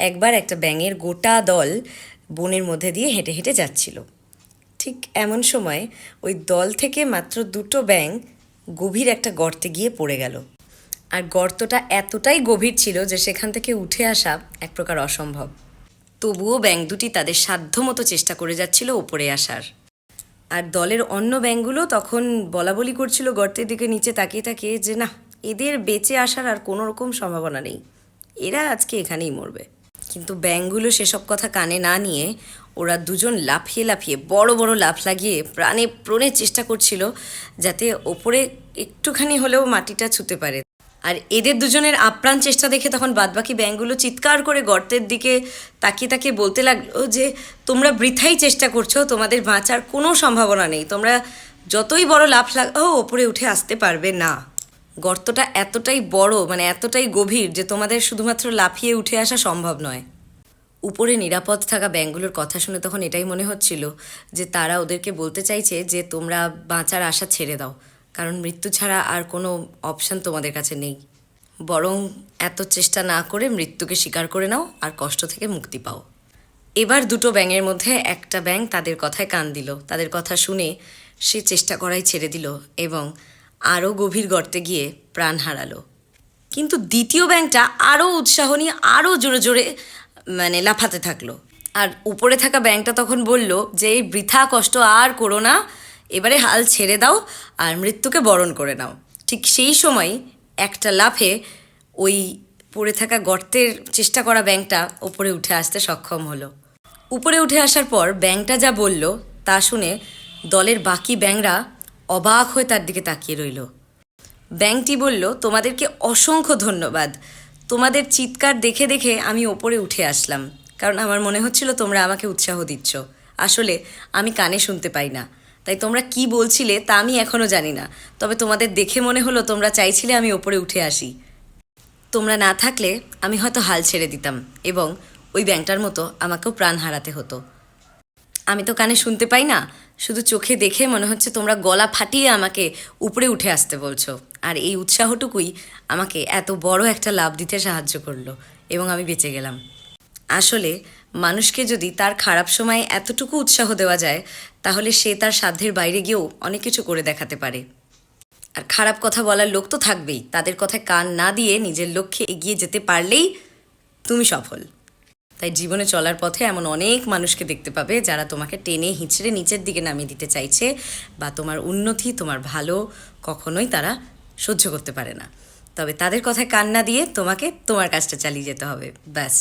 একবার একটা ব্যাঙের গোটা দল বনের মধ্যে দিয়ে হেঁটে হেঁটে যাচ্ছিল। ঠিক এমন সময় ওই দল থেকে মাত্র দুটো ব্যাঙ গভীর একটা গর্তে গিয়ে পড়ে গেল। আর গর্তটা এতটাই গভীর ছিল যে সেখান থেকে উঠে আসা এক প্রকার অসম্ভব। তবুও ব্যাঙ দুটি তাদের সাধ্যমতো চেষ্টা করে যাচ্ছিল ওপরে আসার। আর দলের অন্য ব্যাঙগুলো তখন বলাবলি করছিল গর্তের দিকে নিচে তাকিয়ে তাকিয়ে যে না, এদের বেঁচে আসার আর কোনো রকম সম্ভাবনা নেই, এরা আজকে এখানেই মরবে। কিন্তু ব্যাঙগুলো সেসব কথা কানে না নিয়ে ওরা দুজন লাফিয়ে লাফিয়ে বড় বড় লাফ লাগিয়ে প্রাণে প্রণে চেষ্টা করছিল যাতে ওপরে একটুখানি হলেও মাটিটা ছুঁতে পারে। আর এদের দুজনের আপ্রাণ চেষ্টা দেখে তখন বাদবাকি ব্যাঙগুলো চিৎকার করে গর্তের দিকে তাকিয়ে তাকিয়ে বলতে লাগলো যে তোমরা বৃথাই চেষ্টা করছো, তোমাদের বাঁচার কোনো সম্ভাবনা নেই, তোমরা যতই বড় লাফ লাগাও ওপরে উঠে আসতে পারবে না। গর্তটা এতটাই বড়, মানে এতটাই গভীর যে তোমাদের শুধুমাত্র লাফিয়ে উঠে আসা সম্ভব নয়। উপরে নিরাপদ থাকা ব্যাঙগুলোর কথা শুনে তখন এটাই মনে হচ্ছিল যে তারা ওদেরকে বলতে চাইছে যে তোমরা বাঁচার আশা ছেড়ে দাও, কারণ মৃত্যু ছাড়া আর কোনো অপশান তোমাদের কাছে নেই। বরং এত চেষ্টা না করে মৃত্যুকে স্বীকার করে নাও আর কষ্ট থেকে মুক্তি পাও। এবার দুটো ব্যাঙের মধ্যে একটা ব্যাঙ তাদের কথায় কান দিল। তাদের কথা শুনে সে চেষ্টা করাই ছেড়ে দিল এবং আরও গভীর গর্তে গিয়ে প্রাণ হারালো। কিন্তু দ্বিতীয় ব্যাঙটা আরও উৎসাহ নিয়ে আরও জোরে জোরে লাফাতে থাকলো। আর উপরে থাকা ব্যাঙটা তখন বলল যে এই বৃথা কষ্ট আর করো না, এবারে হাল ছেড়ে দাও আর মৃত্যুকে বরণ করে নাও। ঠিক সেই সময় একটা লাফে ওই পড়ে থাকা গর্তের চেষ্টা করা ব্যাঙটা ওপরে উঠে আসতে সক্ষম হলো। উপরে উঠে আসার পর ব্যাঙটা যা বলল তা শুনে দলের বাকি ব্যাঙরা অবাক হয়ে তার দিকে তাকিয়ে রইল। ব্যাঙটি বলল, তোমাদেরকে অসংখ্য ধন্যবাদ, তোমাদের চিৎকার দেখে দেখে আমি ওপরে উঠে আসলাম, কারণ আমার মনে হচ্ছিল তোমরা আমাকে উৎসাহ দিচ্ছ। আসলে আমি কানে শুনতে পাই না, তাই তোমরা কি বলছিলে তা আমি এখনও জানি না, তবে তোমাদের দেখে মনে হলো তোমরা চাইছিলে আমি ওপরে উঠে আসি। তোমরা না থাকলে আমি হয়তো হাল ছেড়ে দিতাম এবং ওই ব্যাঙটার মতো আমাকেও প্রাণ হারাতে হতো। আমি তো কানে শুনতে পাই না, শুধু চোখে দেখে মনে হচ্ছে তোমরা গলা ফাটিয়ে আমাকে উপরে উঠে আসতে বলছো, আর এই উৎসাহটুকুই আমাকে এত বড় একটা লাভ দিতে সাহায্য করলো এবং আমি বেঁচে গেলাম। আসলে মানুষকে যদি তার খারাপ সময়ে এতটুকু উৎসাহ দেওয়া যায় তাহলে সে তার সাধ্যের বাইরে গিয়েও অনেক কিছু করে দেখাতে পারে। আর খারাপ কথা বলার লোক তো থাকবেই, তাদের কথায় কান না দিয়ে নিজের লক্ষ্যে এগিয়ে যেতে পারলেই তুমি সফল। তাই জীবনে চলার পথে এমন অনেক মানুষকে দেখতে পাবে যারা তোমাকে টেনে হিঁচড়ে নিচের দিকে নামিয়ে দিতে চাইছে, বা তোমার উন্নতি, তোমার ভালো কখনোই তারা সহ্য করতে পারে না। তবে তাদের কথায় কান না দিয়ে তোমাকে তোমার কাজটা চালিয়ে যেতে হবে, ব্যাস।